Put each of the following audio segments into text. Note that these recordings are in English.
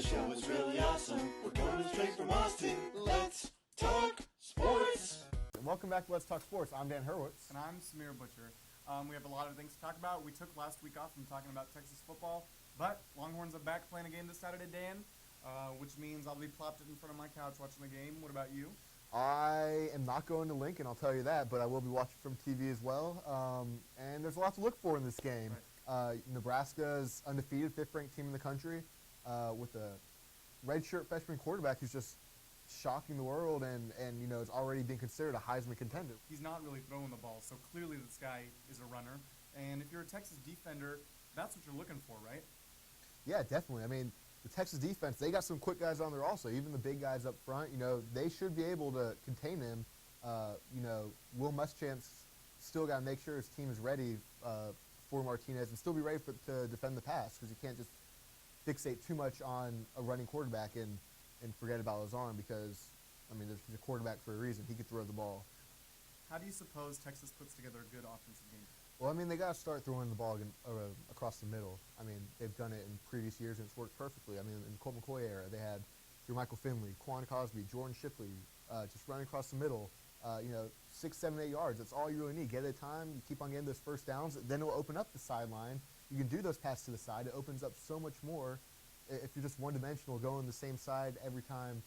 The show is really awesome. We're coming straight from Austin. Let's talk sports. Welcome back to Let's Talk Sports. I'm Dan Hurwitz. And I'm Bhuchar. We have a lot of things to talk about. We took last week off from talking about Texas football, but Longhorns are back playing a game this Saturday, Dan, which means I'll be plopped in front of my couch watching the game. What about you? I am not going to Lincoln, I'll tell you that, but I will be watching from TV as well. And there's a lot to look for in this game. Right. Nebraska's undefeated, fifth-ranked team in the country, with a redshirt freshman quarterback who's just shocking the world and is already being considered a Heisman contender. He's not really throwing the ball, so clearly this guy is a runner. And if you're a Texas defender, that's what you're looking for, right? Yeah, definitely. I mean, the Texas defense, they got some quick guys on there also. Even the big guys up front, they should be able to contain him. Will Muschamp's still got to make sure his team is ready for Martinez and still be ready to defend the pass, because you can't just fixate too much on a running quarterback and forget about his arm, because, he's a quarterback for a reason. He could throw the ball. How do you suppose Texas puts together a good offensive game? Well, they got to start throwing the ball across the middle. They've done it in previous years, and it's worked perfectly. In the Colt McCoy era, they had through Michael Finley, Quan Cosby, Jordan Shipley, just running across the middle, 6, 7, 8 yards. That's all you really need. Get it at time. You keep on getting those first downs. Then it'll open up the sideline. You can do those passes to the side. It opens up so much more. If you're just one-dimensional, going the same side every time,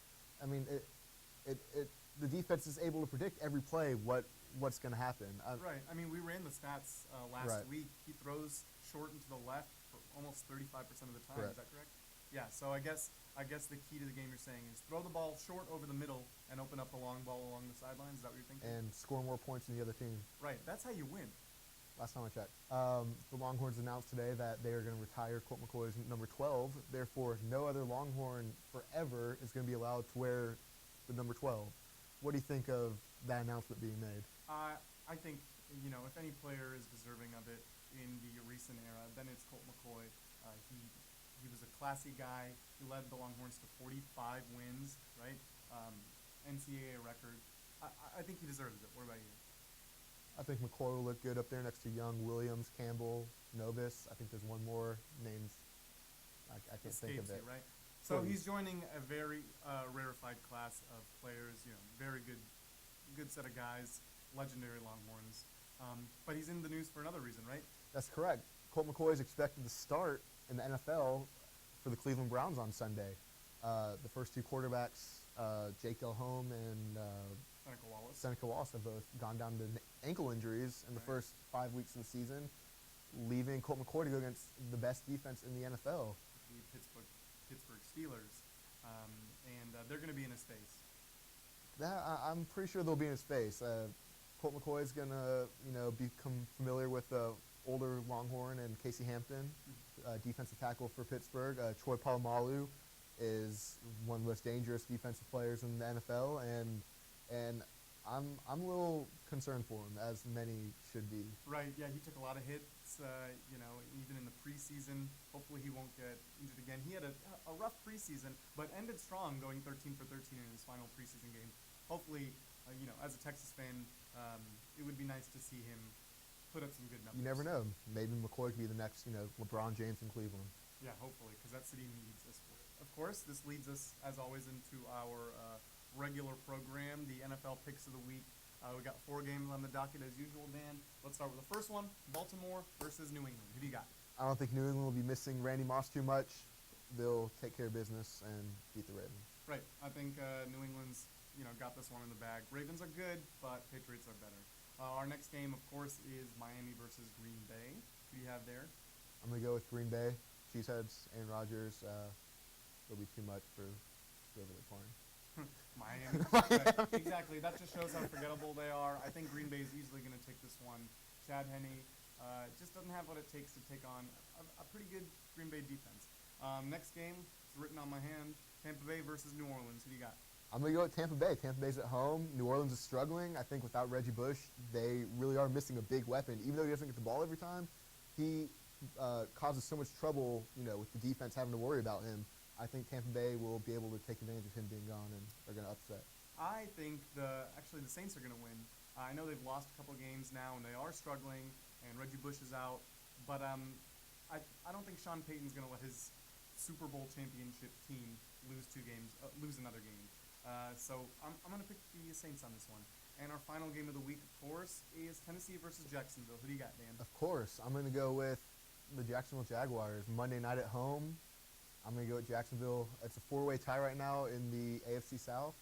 the defense is able to predict every play what's going to happen. Right. We ran the stats last week. He throws short and to the left for almost 35% of the time. Correct. Is that correct? Yeah. So I guess the key to the game you're saying is throw the ball short over the middle and open up the long ball along the sidelines. Is that what you're thinking? And score more points than the other team. Right. That's how you win. Last time I checked. The Longhorns announced today that they are going to retire Colt McCoy's number 12. Therefore, no other Longhorn forever is going to be allowed to wear the number 12. What do you think of that announcement being made? I think, if any player is deserving of it in the recent era, then it's Colt McCoy. He was a classy guy. He led the Longhorns to 45 wins, right? NCAA record. I think he deserves it. What about you? I think McCoy will look good up there next to Young, Williams, Campbell, Novus. I think there's one more names. I can't think of it. Right? So he's joining a very rarefied class of players. Very good set of guys, legendary Longhorns. But he's in the news for another reason, right? That's correct. Colt McCoy is expected to start in the NFL for the Cleveland Browns on Sunday. The first two quarterbacks, Jake Delhomme and Seneca Wallace have both gone down to ankle injuries in the first 5 weeks of the season, leaving Colt McCoy to go against the best defense in the NFL. The Pittsburgh Steelers, and they're going to be in his face. I'm pretty sure they'll be in his face. Colt McCoy is going to, become familiar with older Longhorn and Casey Hampton, defensive tackle for Pittsburgh. Troy Polamalu is one of the most dangerous defensive players in the NFL, and I'm a little concerned for him, as many should be. Right, yeah, he took a lot of hits, even in the preseason. Hopefully he won't get injured again. He had a rough preseason, but ended strong, going 13 for 13 in his final preseason game. Hopefully, as a Texas fan, it would be nice to see him put up some good numbers. You never know. Maybe McCoy could be the next, LeBron James in Cleveland. Yeah, hopefully, because that city needs a sport. Of course, this leads us, as always, into our regular program, the NFL Picks of the Week. We got 4 games on the docket as usual, Dan. Let's start with the first one, Baltimore versus New England. Who do you got? I don't think New England will be missing Randy Moss too much. They'll take care of business and beat the Ravens. Right. I think New England's got this one in the bag. Ravens are good, but Patriots are better. Our next game, of course, is Miami versus Green Bay. Who do you have there? I'm going to go with Green Bay. Cheeseheads, Aaron Rodgers. It'll be too much for whoever they're playing. Miami. Right. Exactly. That just shows how forgettable they are. I think Green Bay is easily going to take this one. Chad Henne just doesn't have what it takes to take on a pretty good Green Bay defense. Next game, it's written on my hand, Tampa Bay versus New Orleans. Who do you got? I'm going to go with Tampa Bay. Tampa Bay's at home. New Orleans is struggling. I think without Reggie Bush, they really are missing a big weapon. Even though he doesn't get the ball every time, he causes so much trouble, with the defense having to worry about him. I think Tampa Bay will be able to take advantage of him being gone, and they're going to upset. I think the Saints are going to win. I know they've lost a couple games now, and they are struggling, and Reggie Bush is out. But I don't think Sean Payton's going to let his Super Bowl championship team lose lose another game. So I'm going to pick the Saints on this one. And our final game of the week, of course, is Tennessee versus Jacksonville. Who do you got, Dan? Of course, I'm going to go with the Jacksonville Jaguars. Monday night at home. I'm going to go with Jacksonville. It's a four-way tie right now in the AFC South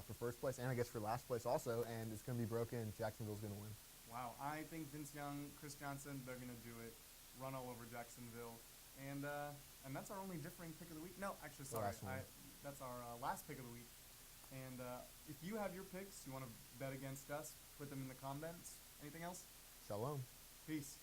for first place and I guess for last place also, and it's going to be broken. Jacksonville's going to win. Wow, I think Vince Young, Chris Johnson, they're going to do it. Run all over Jacksonville. And that's our only differing pick of the week. No, actually, sorry. That's our last pick of the week. And if you have your picks, you want to bet against us, put them in the comments. Anything else? Shalom. Peace.